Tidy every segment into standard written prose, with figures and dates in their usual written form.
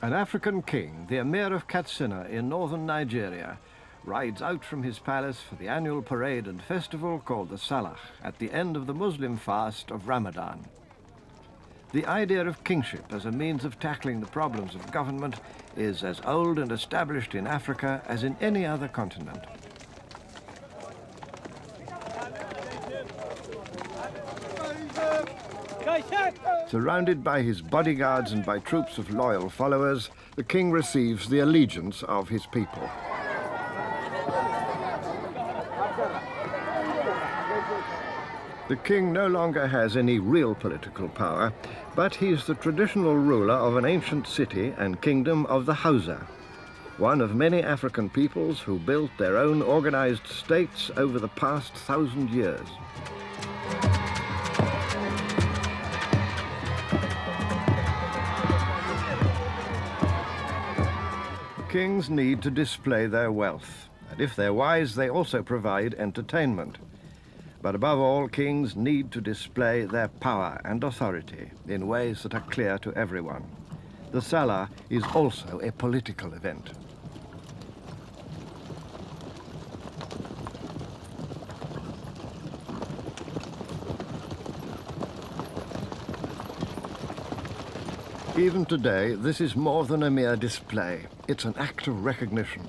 An African king, the Emir of Katsina in northern Nigeria, rides out from his palace for the annual parade and festival called the Salah at the end of the Muslim fast of Ramadan. The idea of kingship as a means of tackling the problems of government is as old and established in Africa as in any other continent. Surrounded by his bodyguards and by troops of loyal followers, the king receives the allegiance of his people. The king no longer has any real political power, but he's the traditional ruler of an ancient city and kingdom of the Hausa, one of many African peoples who built their own organized states over the past 1,000 years. Kings need to display their wealth, and if they're wise, they also provide entertainment. But above all, kings need to display their power and authority in ways that are clear to everyone. The Salah is also a political event. Even today, this is more than a mere display. It's an act of recognition.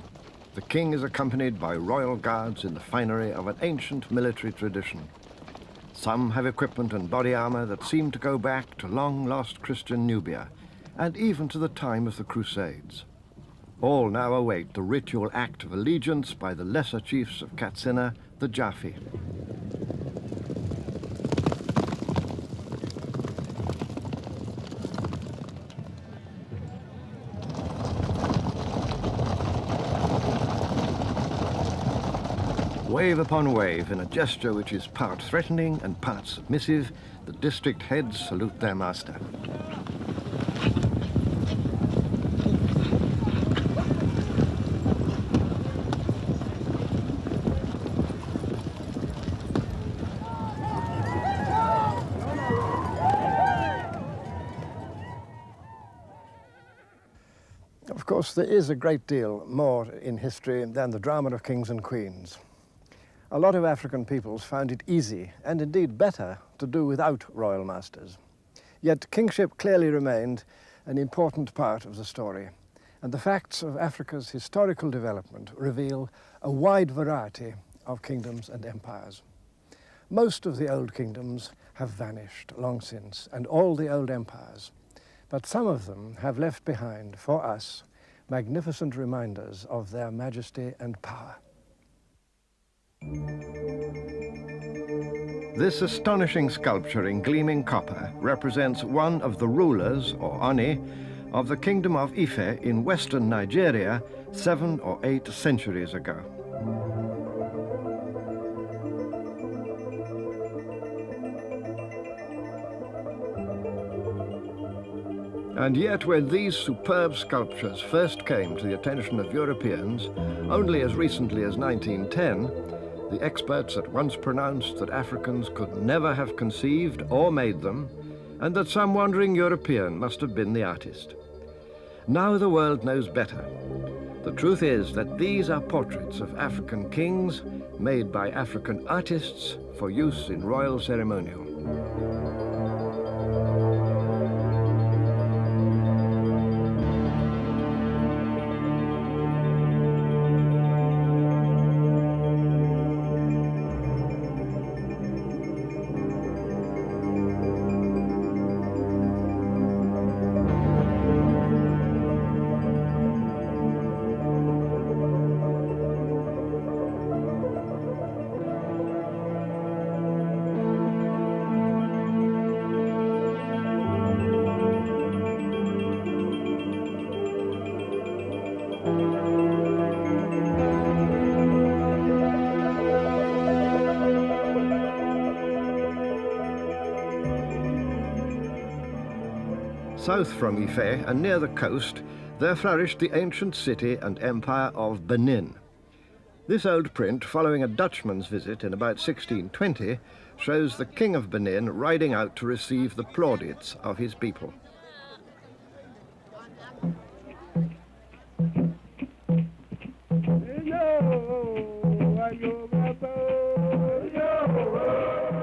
The king is accompanied by royal guards in the finery of an ancient military tradition. Some have equipment and body armor that seem to go back to long-lost Christian Nubia, and even to the time of the Crusades. All now await the ritual act of allegiance by the lesser chiefs of Katsina, the Jafi. Wave upon wave, in a gesture which is part threatening and part submissive, the district heads salute their master. Of course, there is a great deal more in history than the drama of kings and queens. A lot of African peoples found it easy, and indeed better, to do without royal masters. Yet kingship clearly remained an important part of the story, and the facts of Africa's historical development reveal a wide variety of kingdoms and empires. Most of the old kingdoms have vanished long since, and all the old empires, but some of them have left behind, for us, magnificent reminders of their majesty and power. This astonishing sculpture in gleaming copper represents one of the rulers, or Oni, of the kingdom of Ife in western Nigeria 7 or 8 centuries ago. And yet, when these superb sculptures first came to the attention of Europeans, only as recently as 1910, the experts at once pronounced that Africans could never have conceived or made them, and that some wandering European must have been the artist. Now the world knows better. The truth is that these are portraits of African kings made by African artists for use in royal ceremonial. South from Ife and near the coast, there flourished the ancient city and empire of Benin. This old print, following a Dutchman's visit in about 1620, shows the king of Benin riding out to receive the plaudits of his people.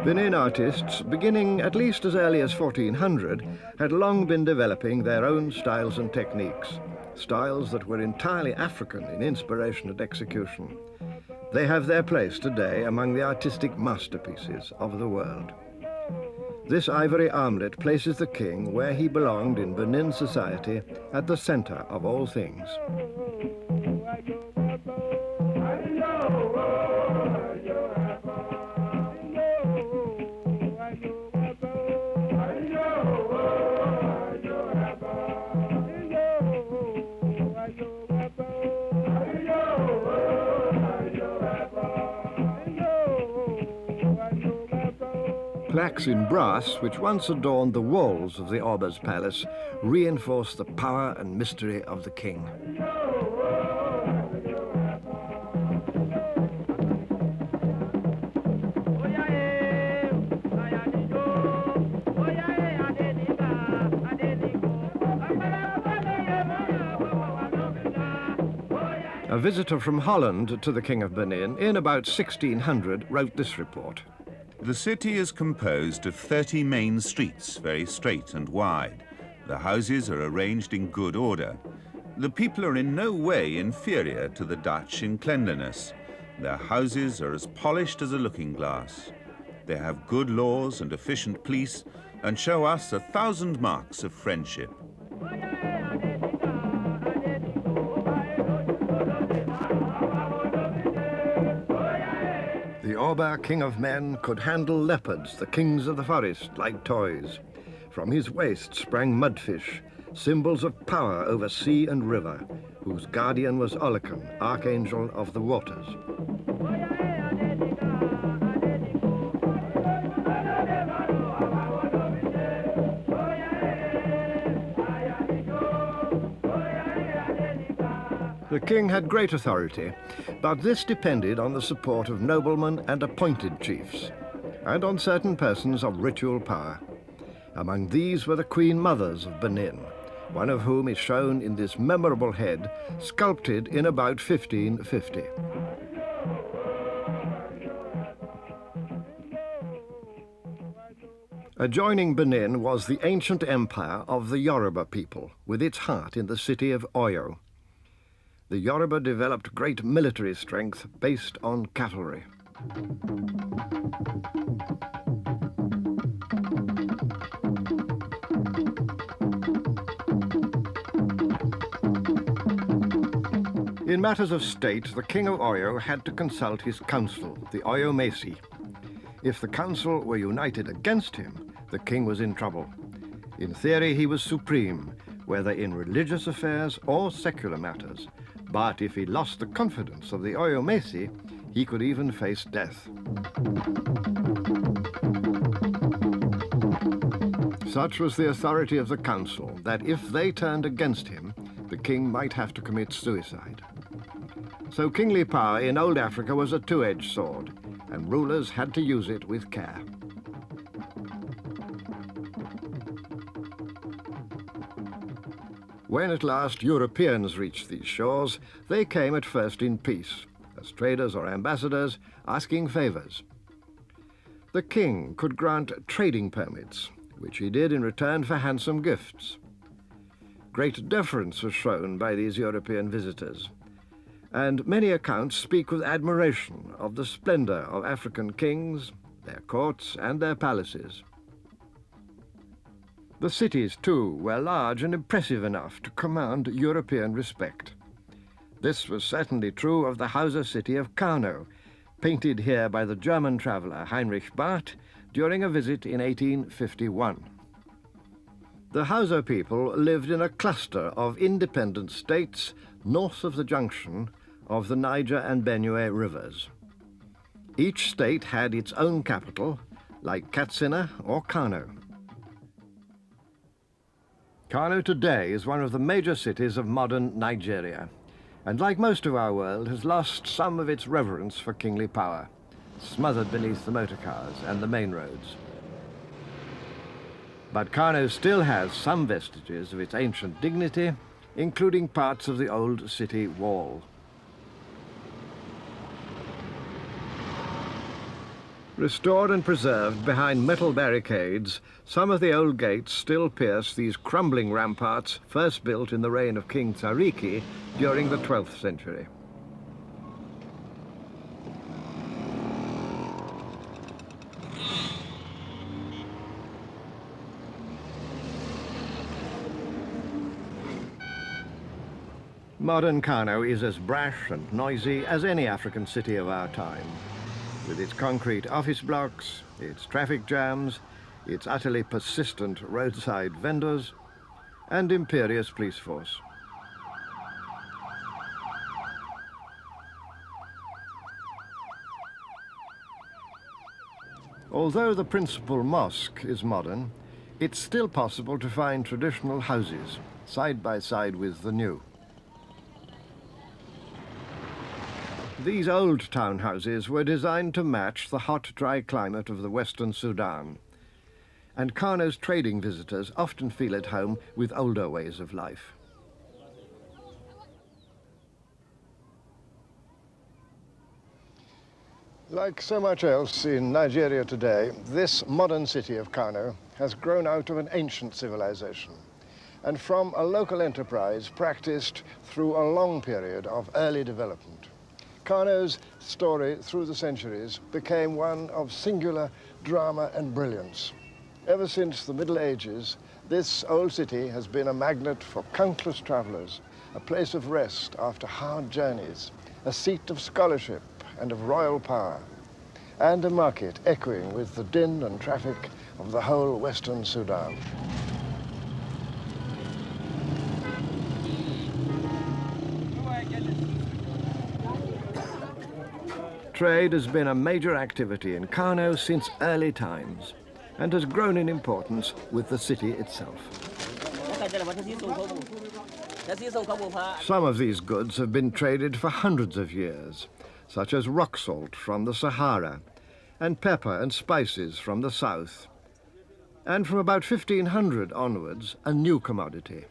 Benin artists, beginning at least as early as 1400, had long been developing their own styles and techniques, styles that were entirely African in inspiration and execution. They have their place today among the artistic masterpieces of the world. This ivory armlet places the king where he belonged in Benin society, at the center of all things. Plaques in brass, which once adorned the walls of the Orba's palace, reinforce the power and mystery of the king. A visitor from Holland to the King of Benin in about 1600 wrote this report. The city is composed of 30 main streets, very straight and wide. The houses are arranged in good order. The people are in no way inferior to the Dutch in cleanliness. Their houses are as polished as a looking glass. They have good laws and efficient police and show us 1,000 marks of friendship. The Orba, king of men, could handle leopards, the kings of the forest, like toys. From his waist sprang mudfish, symbols of power over sea and river, whose guardian was Olakan, archangel of the waters. The king had great authority, but this depended on the support of noblemen and appointed chiefs, and on certain persons of ritual power. Among these were the Queen Mothers of Benin, one of whom is shown in this memorable head, sculpted in about 1550. Adjoining Benin was the ancient empire of the Yoruba people, with its heart in the city of Oyo. The Yoruba developed great military strength based on cavalry. In matters of state, the king of Oyo had to consult his council, the Oyo Mesi. If the council were united against him, the king was in trouble. In theory, he was supreme, whether in religious affairs or secular matters. But if he lost the confidence of the Oyo Mesi, he could even face death. Such was the authority of the council that if they turned against him, the king might have to commit suicide. So kingly power in old Africa was a two-edged sword, and rulers had to use it with care. When at last Europeans reached these shores, they came at first in peace, as traders or ambassadors, asking favors. The king could grant trading permits, which he did in return for handsome gifts. Great deference was shown by these European visitors, and many accounts speak with admiration of the splendor of African kings, their courts, and their palaces. The cities, too, were large and impressive enough to command European respect. This was certainly true of the Hausa city of Kano, painted here by the German traveler Heinrich Barth during a visit in 1851. The Hausa people lived in a cluster of independent states north of the junction of the Niger and Benue rivers. Each state had its own capital, like Katsina or Kano. Kano today is one of the major cities of modern Nigeria, and like most of our world has lost some of its reverence for kingly power, smothered beneath the motor cars and the main roads. But Kano still has some vestiges of its ancient dignity, including parts of the old city wall. Restored and preserved behind metal barricades, some of the old gates still pierce these crumbling ramparts first built in the reign of King Tsariki during the 12th century. Modern Kano is as brash and noisy as any African city of our time, with its concrete office blocks, its traffic jams, its utterly persistent roadside vendors, and imperious police force. Although the principal mosque is modern, it's still possible to find traditional houses side by side with the new. These old townhouses were designed to match the hot, dry climate of the Western Sudan, and Kano's trading visitors often feel at home with older ways of life. Like so much else in Nigeria today, this modern city of Kano has grown out of an ancient civilization and from a local enterprise practiced through a long period of early development. Kano's story through the centuries became one of singular drama and brilliance. Ever since the Middle Ages, this old city has been a magnet for countless travelers, a place of rest after hard journeys, a seat of scholarship and of royal power, and a market echoing with the din and traffic of the whole Western Sudan. Trade has been a major activity in Kano since early times and has grown in importance with the city itself. Some of these goods have been traded for hundreds of years, such as rock salt from the Sahara and pepper and spices from the south. And from about 1500 onwards, a new commodity,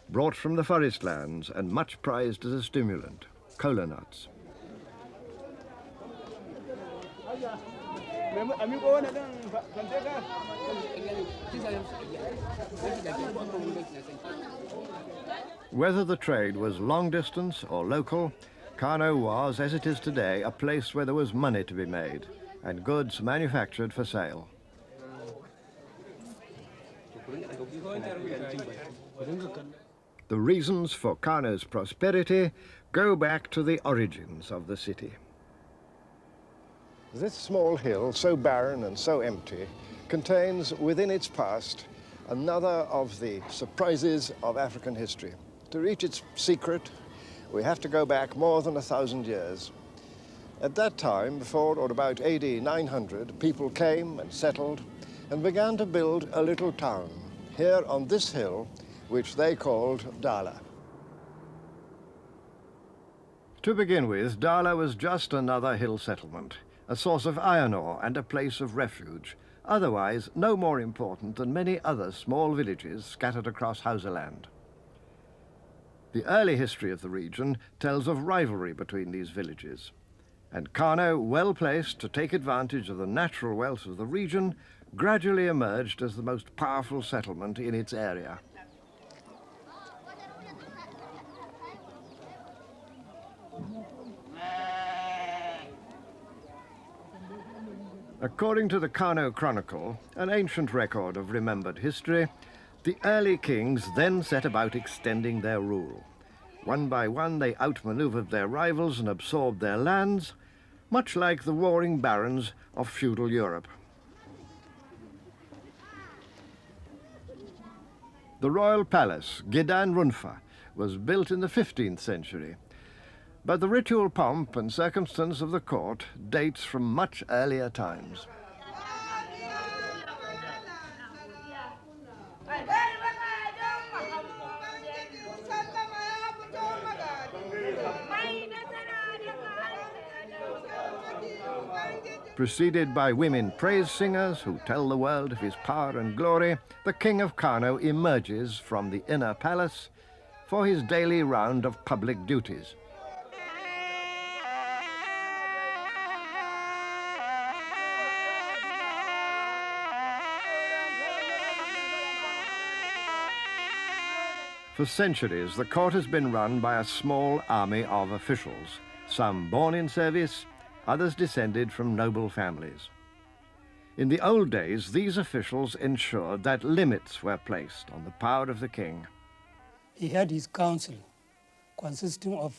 brought from the forest lands and much prized as a stimulant, kola nuts. Whether the trade was long distance or local, Kano was, as it is today, a place where there was money to be made and goods manufactured for sale. The reasons for Kano's prosperity go back to the origins of the city. This small hill, so barren and so empty, contains within its past another of the surprises of African history. To reach its secret, we have to go back more than 1,000 years. At that time, before or about AD 900, people came and settled and began to build a little town here on this hill, which they called Dala. To begin with, Dala was just another hill settlement, a source of iron ore and a place of refuge, otherwise no more important than many other small villages scattered across Hausaland. The early history of the region tells of rivalry between these villages, and Kano, well placed to take advantage of the natural wealth of the region, gradually emerged as the most powerful settlement in its area. According to the Kano Chronicle, an ancient record of remembered history, the early kings then set about extending their rule. One by one, they outmaneuvered their rivals and absorbed their lands, much like the warring barons of feudal Europe. The royal palace, Gedan Runfa, was built in the 15th century, but the ritual pomp and circumstance of the court dates from much earlier times. Preceded by women praise singers who tell the world of his power and glory, the King of Kano emerges from the inner palace for his daily round of public duties. For centuries, the court has been run by a small army of officials, some born in service, others descended from noble families. In the old days, these officials ensured that limits were placed on the power of the king. He had his council, consisting of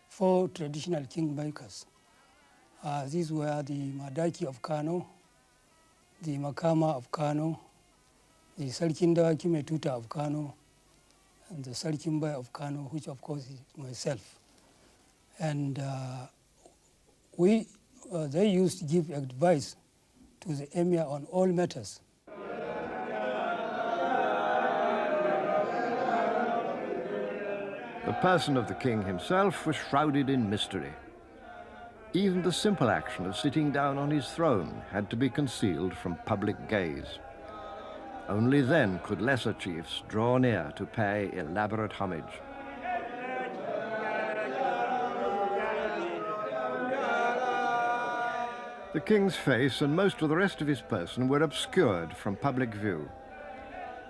4 traditional kingmakers. These were the Madaki of Kano, the Makama of Kano, the Sarkin Dawaki Metuta of Kano, and the Sarkin Bai of Kano, which of course is myself. And they used to give advice to the emir on all matters. The person of the king himself was shrouded in mystery. Even the simple action of sitting down on his throne had to be concealed from public gaze. Only then could lesser chiefs draw near to pay elaborate homage. The king's face and most of the rest of his person were obscured from public view.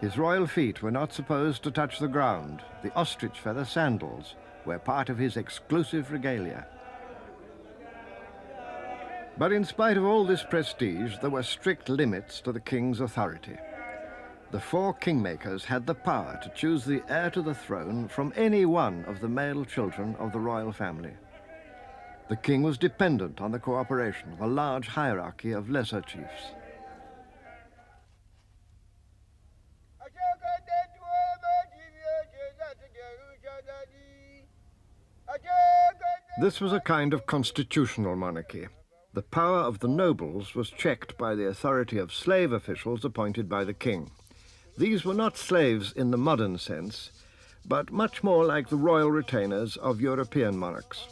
His royal feet were not supposed to touch the ground. The ostrich feather sandals were part of his exclusive regalia. But in spite of all this prestige, there were strict limits to the king's authority. The 4 kingmakers had the power to choose the heir to the throne from any one of the male children of the royal family. The king was dependent on the cooperation of a large hierarchy of lesser chiefs. This was a kind of constitutional monarchy. The power of the nobles was checked by the authority of slave officials appointed by the king. These were not slaves in the modern sense, but much more like the royal retainers of European monarchs.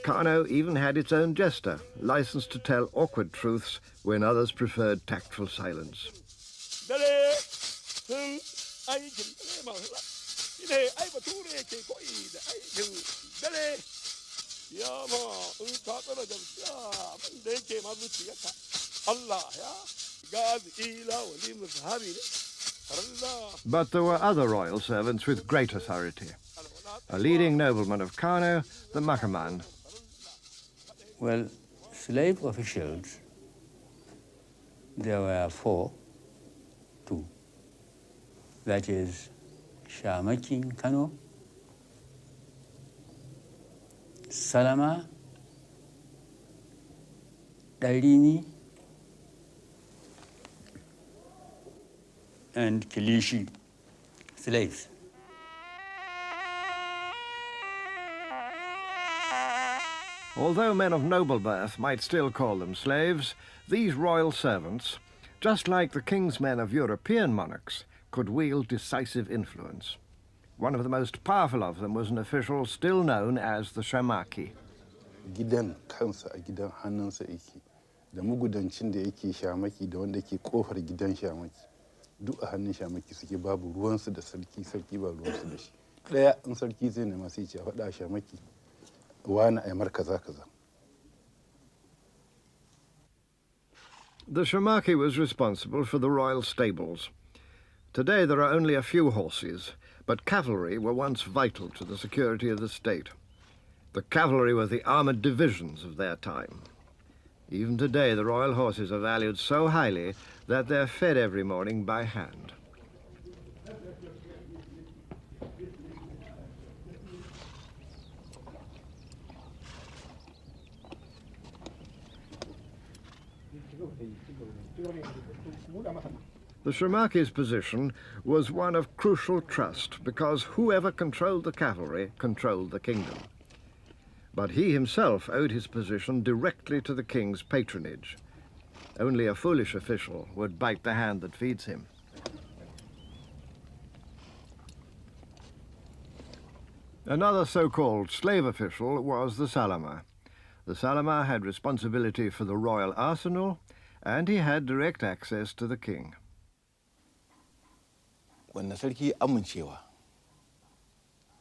Kano even had its own jester, licensed to tell awkward truths when others preferred tactful silence. But there were other royal servants with great authority. A leading nobleman of Kano, the Makaman. Well, slave officials, there were 4, 2. That is Shamakin Kano, Salama, Darini, and Kilishi, slaves. Although men of noble birth might still call them slaves, these royal servants, just like the king's men of European monarchs, could wield decisive influence. One of the most powerful of them was an official still known as the Shamaki. Gidan kansa a gidan hannunsa yake, da magudancin da yake Shamaki da wanda ke kofar gidan Shamaki. Duk a hannun Shamaki suke, babu ruwansu da sarki, sarki ba ruwansu da shi. Ɗaya in sarki zai nema sai ce a faɗa Shamaki. The Shamaki was responsible for the royal stables. Today there are only a few horses, but cavalry were once vital to the security of the state. The cavalry were the armored divisions of their time. Even today the royal horses are valued so highly that they're fed every morning by hand. The Shamaki's position was one of crucial trust because whoever controlled the cavalry controlled the kingdom. But he himself owed his position directly to the king's patronage. Only a foolish official would bite the hand that feeds him. Another so-called slave official was the Salama. The Salama had responsibility for the royal arsenal, and he had direct access to the king. Wanda sarki amincewa,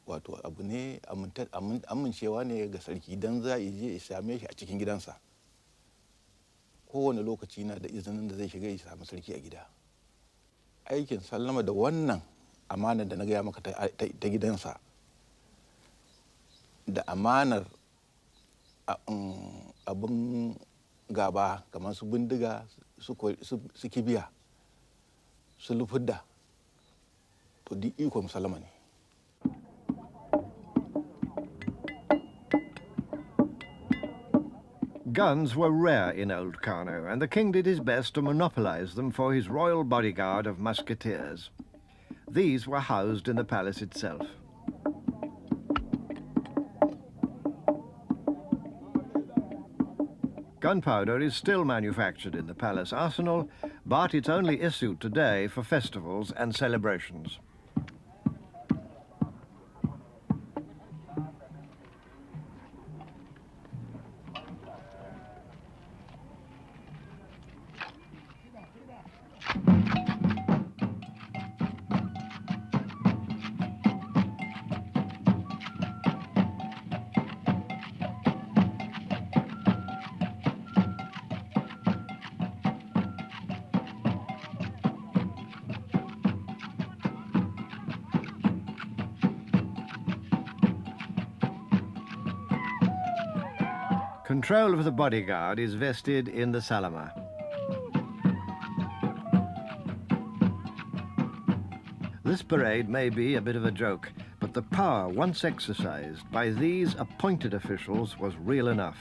wato abu ne amincewa ne ga sarki dan za a je ya same shi a cikin gidansa. Kowane lokaci na da izinin da zai shiga ya samu sarki a gida. Aikin sallama da wannan amanar da na gaya maka ta gidansa da amanar abin gaba kamar su bindiga su kibiya su lufudda to duk ikon Salama ne. Guns were rare in Old Kano, and the king did his best to monopolize them for his royal bodyguard of musketeers. These were housed in the palace itself. Gunpowder is still manufactured in the palace arsenal, but it's only issued today for festivals and celebrations. Control of the bodyguard is vested in the Salama. This parade may be a bit of a joke, but the power once exercised by these appointed officials was real enough.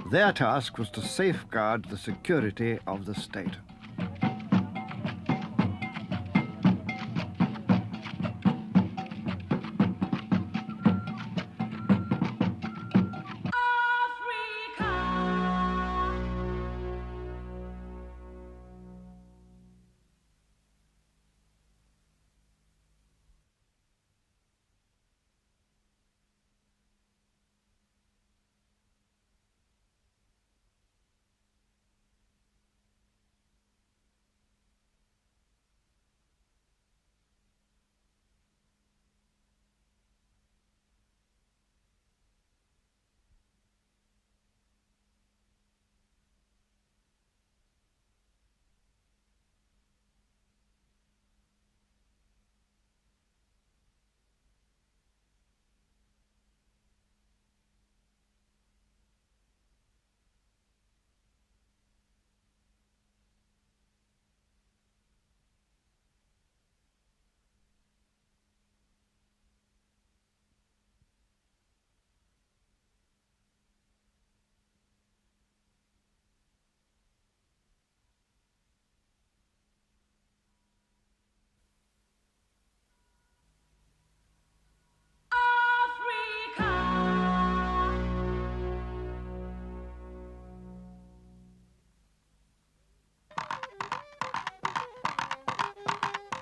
Their task was to safeguard the security of the state.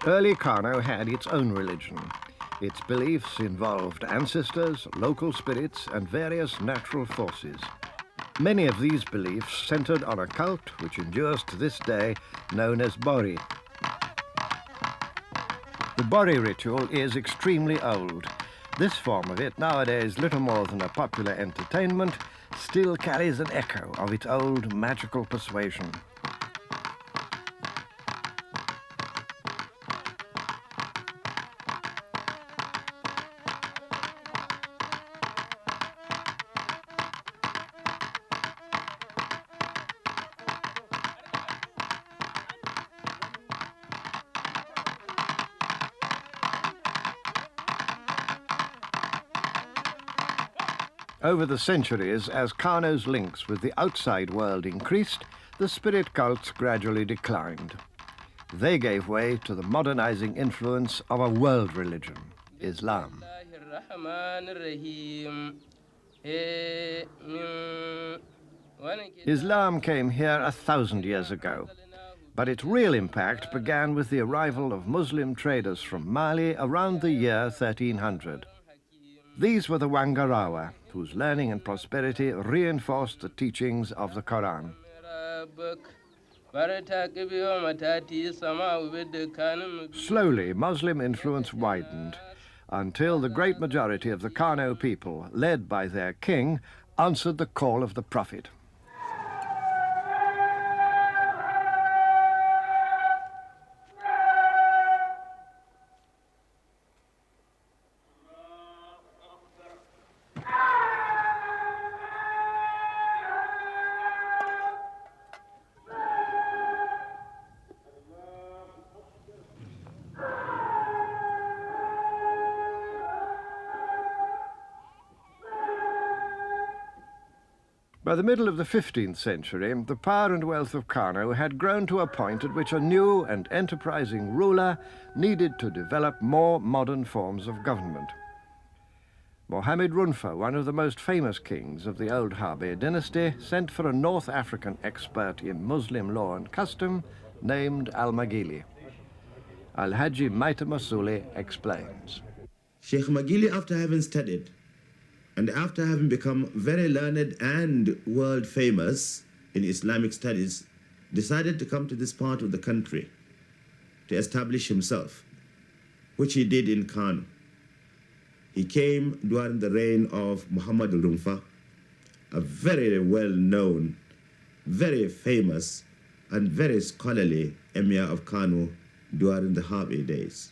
Early Kano had its own religion. Its beliefs involved ancestors, local spirits, and various natural forces. Many of these beliefs centered on a cult which endures to this day, known as Bori. The Bori ritual is extremely old. This form of it, nowadays little more than a popular entertainment, still carries an echo of its old magical persuasion. Over the centuries, as Kano's links with the outside world increased, the spirit cults gradually declined. They gave way to the modernizing influence of a world religion, Islam. Islam came here 1,000 years ago, but its real impact began with the arrival of Muslim traders from Mali around the year 1300. These were the Wangarawa, whose learning and prosperity reinforced the teachings of the Quran. Slowly, Muslim influence widened, until the great majority of the Kano people, led by their king, answered the call of the Prophet. By the middle of the 15th century, the power and wealth of Kano had grown to a point at which a new and enterprising ruler needed to develop more modern forms of government. Mohammed Runfa, one of the most famous kings of the old Harbi dynasty, sent for a North African expert in Muslim law and custom named Al-Maghili. Al-Haji Maita Masuli explains. Sheikh Maghili, after having studied and after having become very learned and world famous in Islamic studies, decided to come to this part of the country to establish himself, which he did in Kano. He came during the reign of Muhammad Rumfa, a very well-known, very famous, and very scholarly emir of Kano during the Harbi days.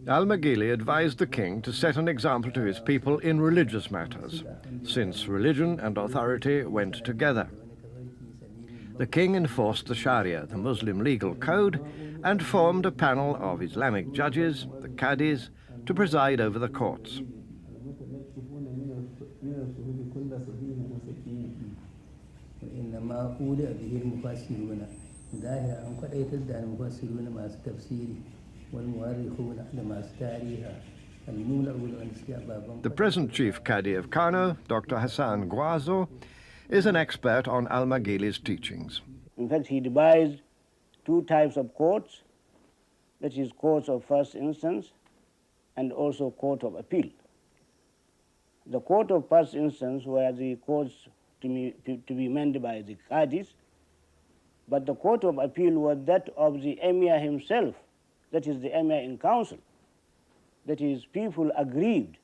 Al-Maghili advised the king to set an example to his people in religious matters, since religion and authority went together. The king enforced the Sharia, the Muslim legal code, and formed a panel of Islamic judges, the Qadis, to preside over the courts. The present chief Qadi of Kano, Dr. Hassan Gwazo, is an expert on Al-Maghili's teachings. In fact, he devised two types of courts, that is, courts of first instance and also court of appeal. The court of first instance were the courts to be manned by the Qadis, but the court of appeal was that of the emir himself, that is the emir in council. That is, people aggrieved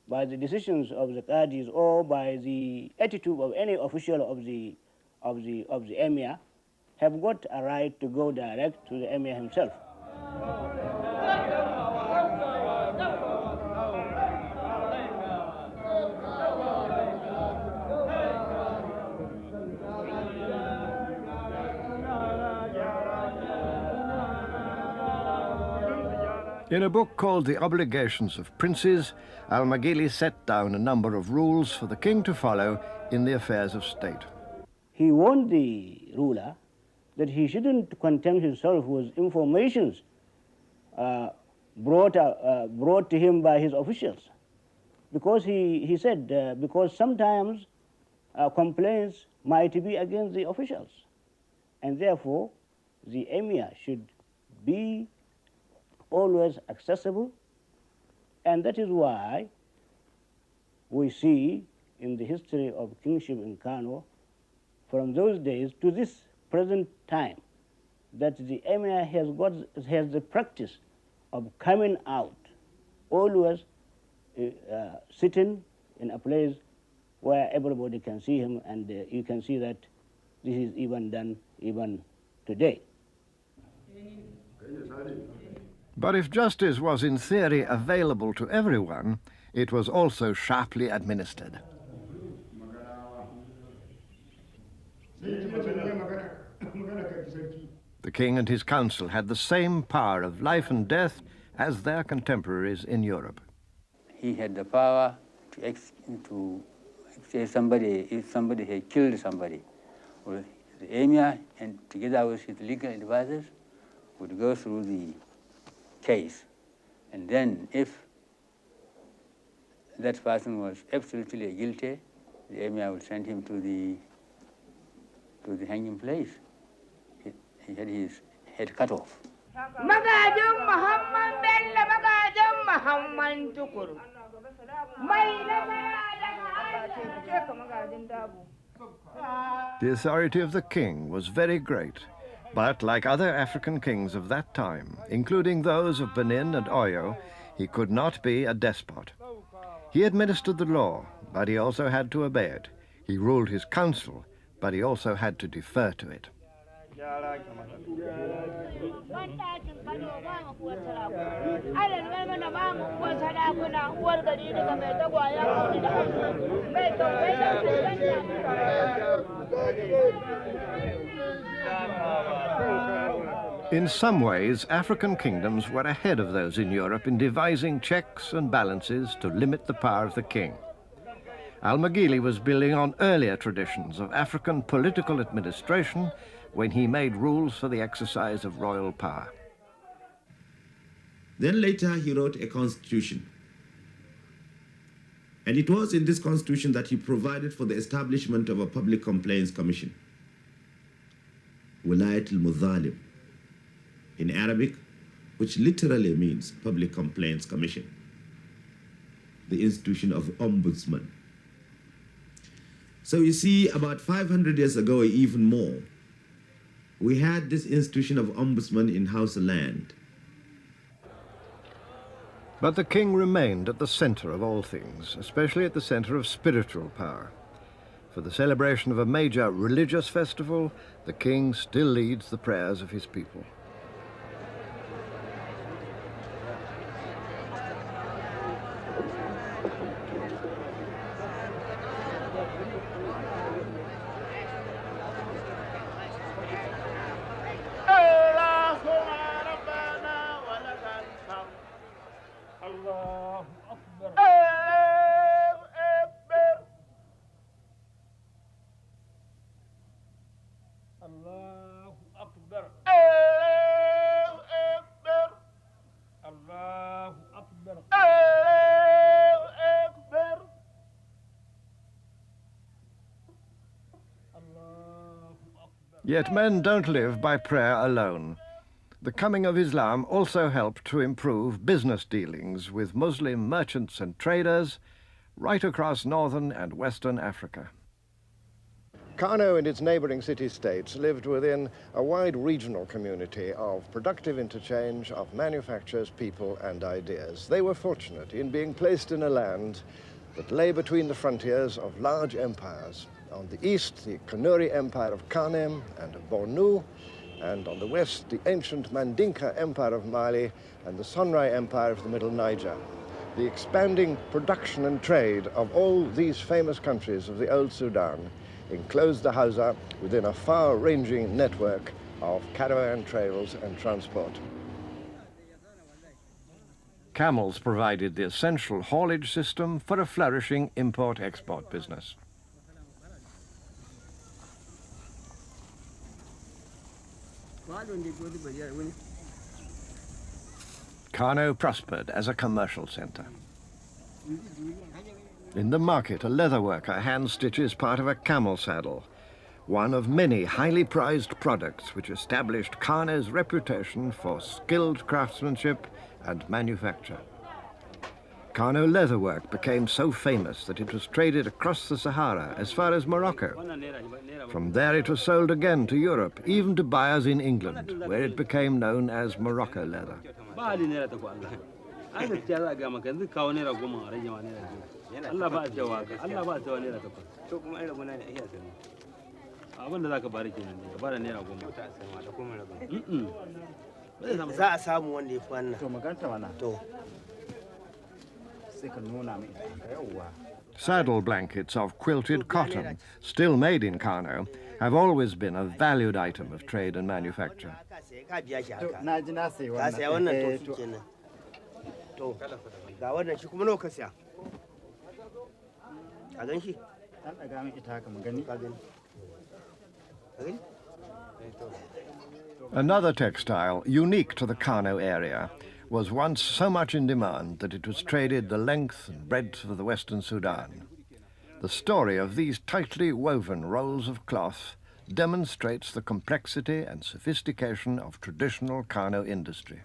by the decisions of the Qadis or by the attitude of any official of the emir have got a right to go direct to the emir himself. In a book called The Obligations of Princes, Al-Maghili set down a number of rules for the king to follow in the affairs of state. He warned the ruler that he shouldn't content himself with informations brought to him by his officials, because he said, because sometimes complaints might be against the officials, and therefore the emir should be always accessible, and that is why we see in the history of kingship in Kano, from those days to this present time, that the emir has the practice of coming out, always sitting in a place where everybody can see him, and you can see that this is even done even today. But if justice was in theory available to everyone, it was also sharply administered. The king and his council had the same power of life and death as their contemporaries in Europe. He had the power to say if somebody had killed somebody, or the emir, and together with his legal advisors, would go through the case, and then if that person was absolutely guilty, the emir would send him to the hanging place. He had his head cut off. The authority of the king was very great, but like other African kings of that time, including those of Benin and Oyo, he could not be a despot. He administered the law, but he also had to obey it. He ruled his council, but he also had to defer to it. In some ways, African kingdoms were ahead of those in Europe in devising checks and balances to limit the power of the king. Al-Magili was building on earlier traditions of African political administration when he made rules for the exercise of royal power. Then later he wrote a constitution. And it was in this constitution that he provided for the establishment of a public complaints commission, Wilayat al-Mudhalim, in Arabic, which literally means public complaints commission, the institution of ombudsman. So you see, about 500 years ago, or even more, we had this institution of ombudsman in Hausa land. But the king remained at the center of all things, especially at the center of spiritual power. For the celebration of a major religious festival, the king still leads the prayers of his people. Yet men don't live by prayer alone. The coming of Islam also helped to improve business dealings with Muslim merchants and traders right across northern and western Africa. Kano and its neighboring city-states lived within a wide regional community of productive interchange of manufactures, people and ideas. They were fortunate in being placed in a land that lay between the frontiers of large empires. On the east, the Kanuri Empire of Kanem and of Bornu, and on the west, the ancient Mandinka Empire of Mali and the Sonrai Empire of the Middle Niger. The expanding production and trade of all these famous countries of the old Sudan enclosed the Hausa within a far-ranging network of caravan trails and transport. Camels provided the essential haulage system for a flourishing import-export business. Kano prospered as a commercial center. In the market, a leather worker hand-stitches part of a camel saddle, one of many highly prized products which established Kano's reputation for skilled craftsmanship and manufacture. Kano leatherwork became so famous that it was traded across the Sahara as far as Morocco. From there it was sold again to Europe, even to buyers in England, where it became known as Morocco leather. Saddle blankets of quilted cotton, still made in Kano, have always been a valued item of trade and manufacture. Another textile, unique to the Kano area, was once so much in demand that it was traded the length and breadth of the Western Sudan. The story of these tightly woven rolls of cloth demonstrates the complexity and sophistication of traditional Kano industry.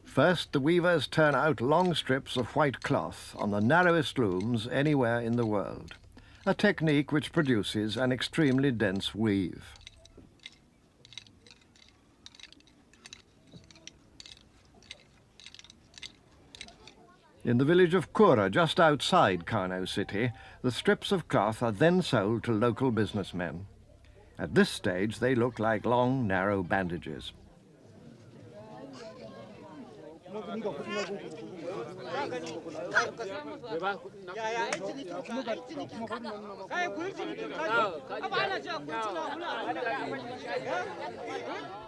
First, the weavers turn out long strips of white cloth on the narrowest looms anywhere in the world, a technique which produces an extremely dense weave. In the village of Kura, just outside Kano city, the strips of cloth are then sold to local businessmen. At this stage, they look like long, narrow bandages.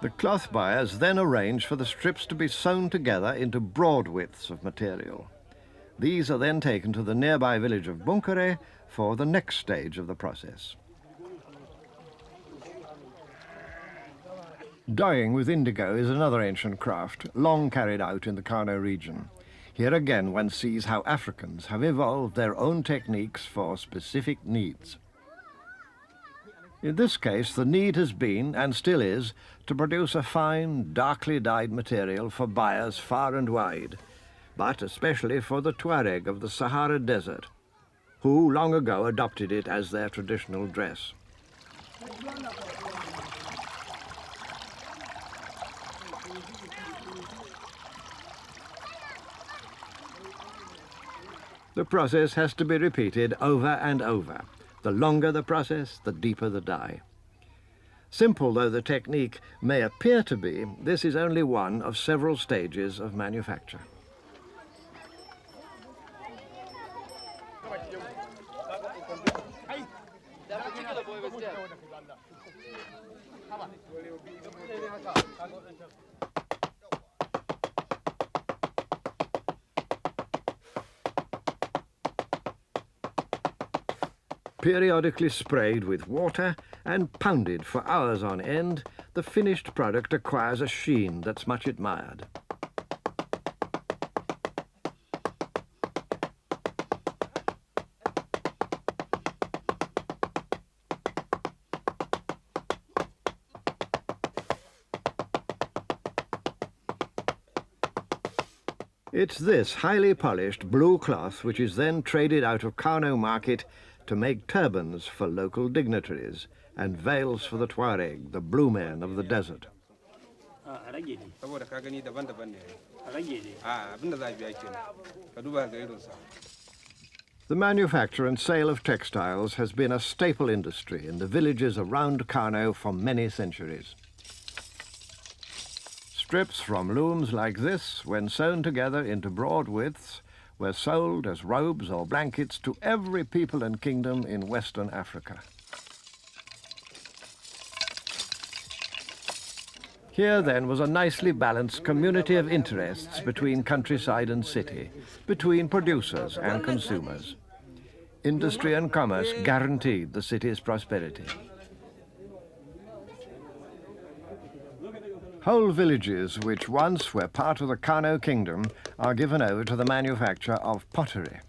The cloth buyers then arrange for the strips to be sewn together into broad widths of material. These are then taken to the nearby village of Bunkere for the next stage of the process. Dyeing with indigo is another ancient craft, long carried out in the Kano region. Here again one sees how Africans have evolved their own techniques for specific needs. In this case, the need has been, and still is, to produce a fine, darkly dyed material for buyers far and wide, but especially for the Tuareg of the Sahara Desert, who long ago adopted it as their traditional dress. The process has to be repeated over and over. The longer the process, the deeper the dye. Simple though the technique may appear to be, this is only one of several stages of manufacture. Periodically sprayed with water and pounded for hours on end, the finished product acquires a sheen that's much admired. It's this highly polished blue cloth which is then traded out of Kano market to make turbans for local dignitaries and veils for the Tuareg, the blue men of the desert. The manufacture and sale of textiles has been a staple industry in the villages around Kano for many centuries. Strips from looms like this, when sewn together into broad widths, were sold as robes or blankets to every people and kingdom in Western Africa. Here then was a nicely balanced community of interests between countryside and city, between producers and consumers. Industry and commerce guaranteed the city's prosperity. Whole villages which once were part of the Kano kingdom are given over to the manufacture of pottery.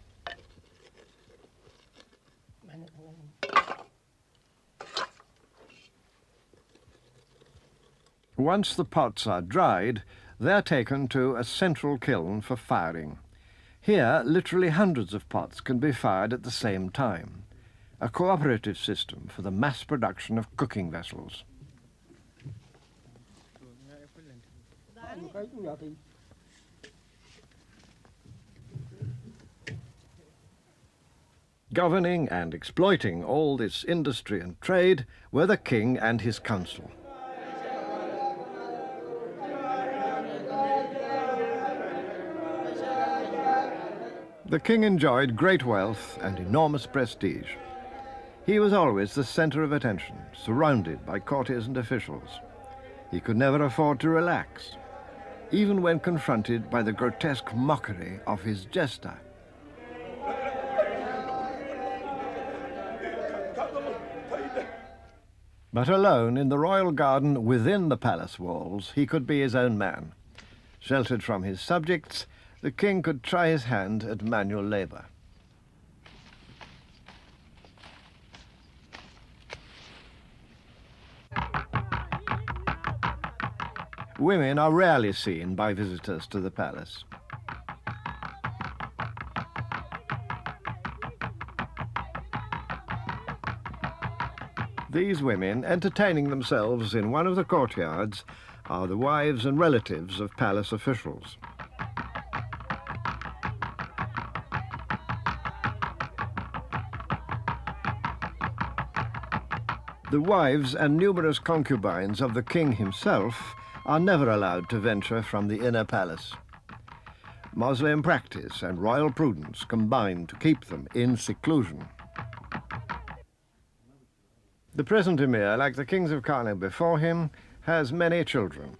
Once the pots are dried, they're taken to a central kiln for firing. Here, literally hundreds of pots can be fired at the same time, a cooperative system for the mass production of cooking vessels. Governing and exploiting all this industry and trade were the king and his council. The king enjoyed great wealth and enormous prestige. He was always the center of attention, surrounded by courtiers and officials. He could never afford to relax, even when confronted by the grotesque mockery of his jester. But alone in the royal garden within the palace walls, he could be his own man. Sheltered from his subjects, the king could try his hand at manual labor. Women are rarely seen by visitors to the palace. These women, entertaining themselves in one of the courtyards, are the wives and relatives of palace officials. The wives and numerous concubines of the king himself are never allowed to venture from the inner palace. Moslem practice and royal prudence combine to keep them in seclusion. The present emir, like the kings of Kano before him, has many children.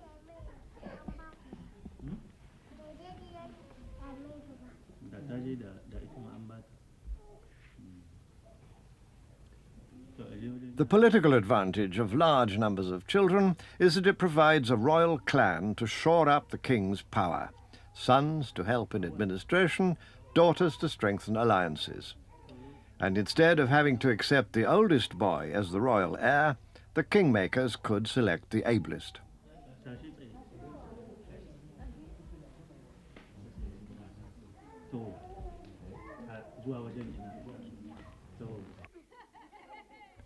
The political advantage of large numbers of children is that it provides a royal clan to shore up the king's power, sons to help in administration, daughters to strengthen alliances. And instead of having to accept the oldest boy as the royal heir, the kingmakers could select the ablest.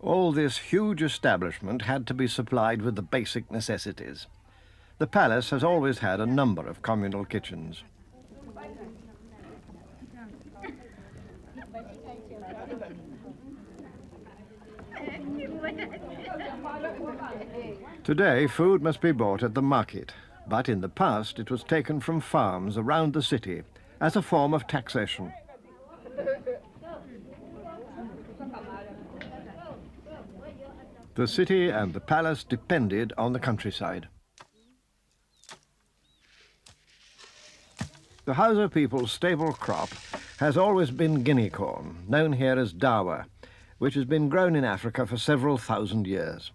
All this huge establishment had to be supplied with the basic necessities. The palace has always had a number of communal kitchens. Today, food must be bought at the market, but in the past it was taken from farms around the city as a form of taxation. The city and the palace depended on the countryside. The Hausa people's staple crop has always been guinea corn, known here as dawa, which has been grown in Africa for several thousand years.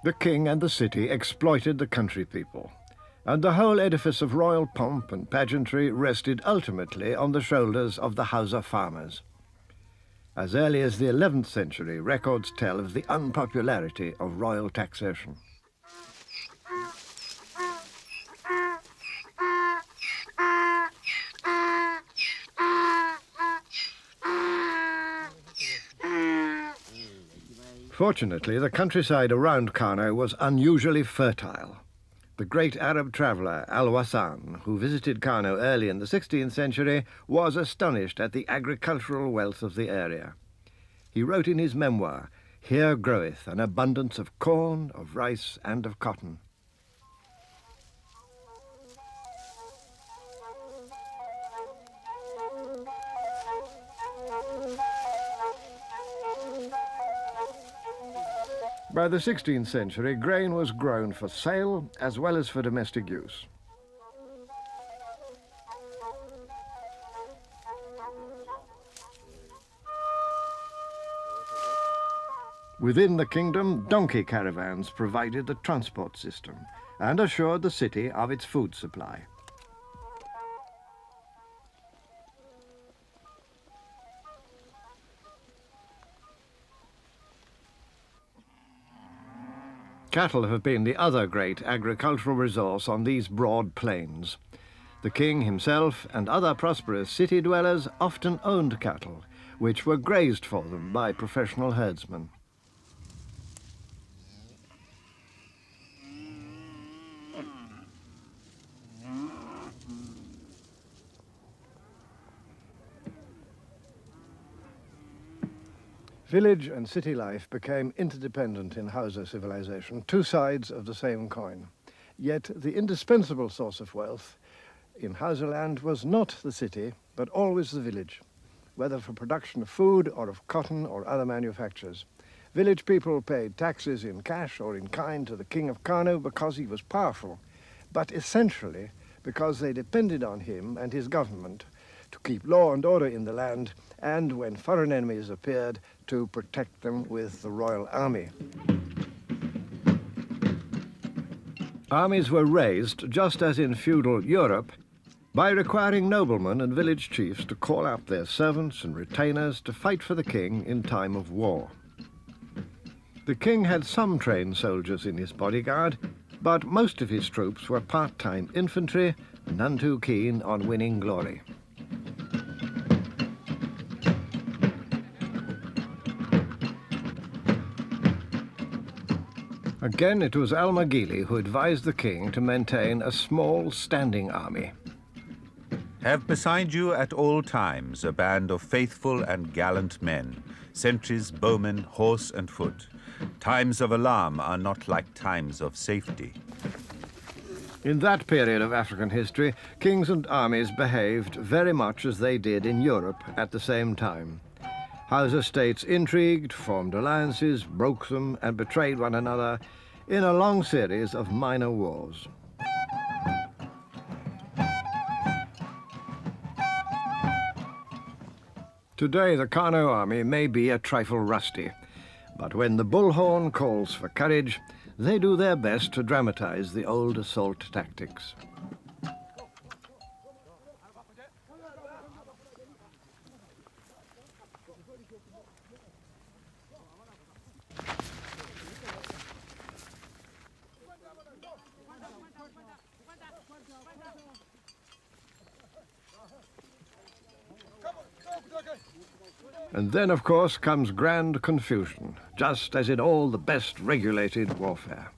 The king and the city exploited the country people, and the whole edifice of royal pomp and pageantry rested ultimately on the shoulders of the Hausa farmers. As early as the 11th century, records tell of the unpopularity of royal taxation. Fortunately, the countryside around Kano was unusually fertile. The great Arab traveller Al-Wasan, who visited Kano early in the 16th century, was astonished at the agricultural wealth of the area. He wrote in his memoir, "Here groweth an abundance of corn, of rice, and of cotton." By the 16th century, grain was grown for sale as well as for domestic use. Within the kingdom, donkey caravans provided the transport system and assured the city of its food supply. Cattle have been the other great agricultural resource on these broad plains. The king himself and other prosperous city dwellers often owned cattle, which were grazed for them by professional herdsmen. Village and city life became interdependent in Hausa civilization, two sides of the same coin. Yet the indispensable source of wealth in Hausa land was not the city, but always the village, whether for production of food or of cotton or other manufactures. Village people paid taxes in cash or in kind to the king of Kano because he was powerful, but essentially because they depended on him and his government to keep law and order in the land, and when foreign enemies appeared, to protect them with the royal army. Armies were raised, just as in feudal Europe, by requiring noblemen and village chiefs to call up their servants and retainers to fight for the king in time of war. The king had some trained soldiers in his bodyguard, but most of his troops were part-time infantry, none too keen on winning glory. Again, it was Al-Maghili who advised the king to maintain a small standing army. Have beside you at all times a band of faithful and gallant men, sentries, bowmen, horse and foot. Times of alarm are not like times of safety. In that period of African history, kings and armies behaved very much as they did in Europe at the same time. Hausa states intrigued, formed alliances, broke them, and betrayed one another in a long series of minor wars. Today, the Kano army may be a trifle rusty, but when the bullhorn calls for courage, they do their best to dramatize the old assault tactics. And then, of course, comes grand confusion, just as in all the best regulated warfare.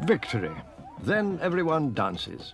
Victory. Then everyone dances.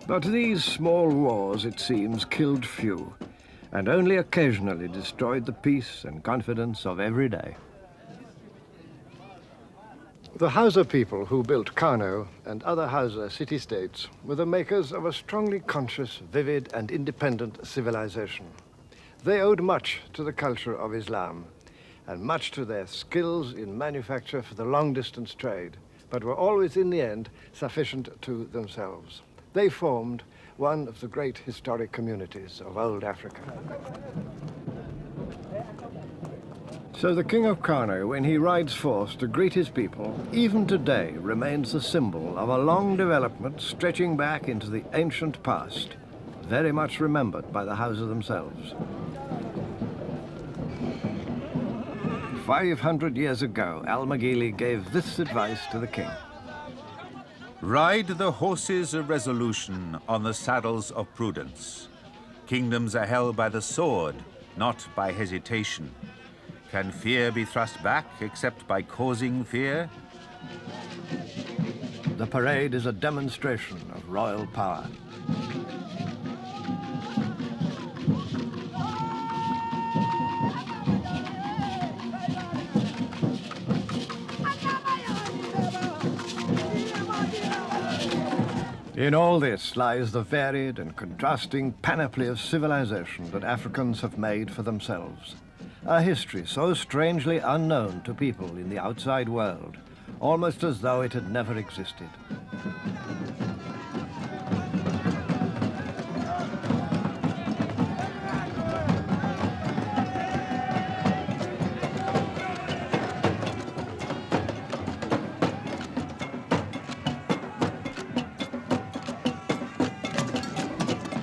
But these small wars, it seems, killed few, and only occasionally destroyed the peace and confidence of every day. The Hausa people who built Kano and other Hausa city-states were the makers of a strongly conscious, vivid and independent civilization. They owed much to the culture of Islam and much to their skills in manufacture for the long-distance trade, but were always in the end sufficient to themselves. They formed one of the great historic communities of old Africa. So the King of Kano, when he rides forth to greet his people, even today remains the symbol of a long development stretching back into the ancient past, very much remembered by the Hausa themselves. 500 years ago, Al-Maghili gave this advice to the king. Ride the horses of resolution on the saddles of prudence. Kingdoms are held by the sword, not by hesitation. Can fear be thrust back except by causing fear? The parade is a demonstration of royal power. In all this lies the varied and contrasting panoply of civilization that Africans have made for themselves. A history so strangely unknown to people in the outside world, almost as though it had never existed.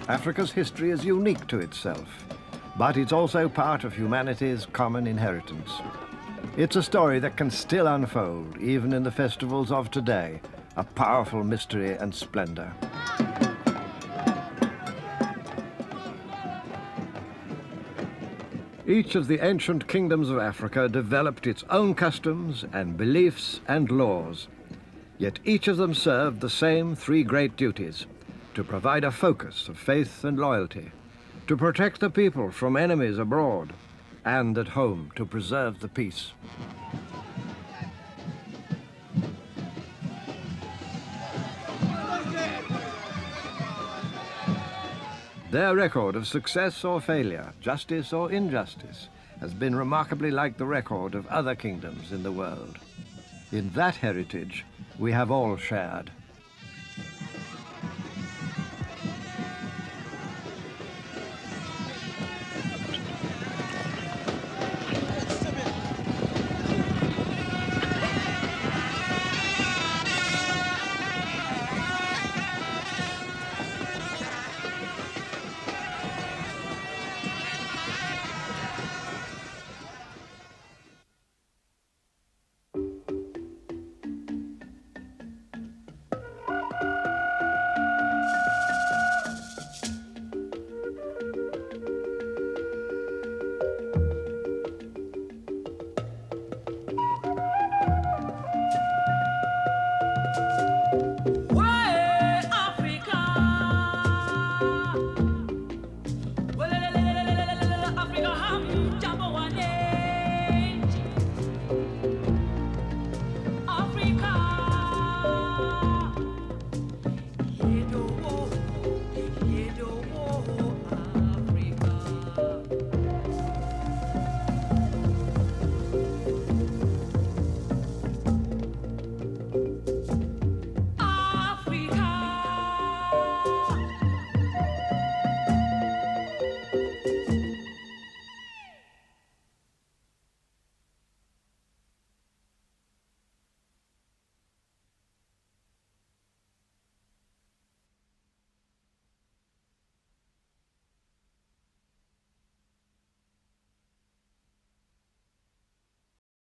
Africa's history is unique to itself, but it's also part of humanity's common inheritance. It's a story that can still unfold, even in the festivals of today, a powerful mystery and splendor. Each of the ancient kingdoms of Africa developed its own customs and beliefs and laws. Yet each of them served the same three great duties: to provide a focus of faith and loyalty, to protect the people from enemies abroad, and at home to preserve the peace. Their record of success or failure, justice or injustice, has been remarkably like the record of other kingdoms in the world. In that heritage, we have all shared.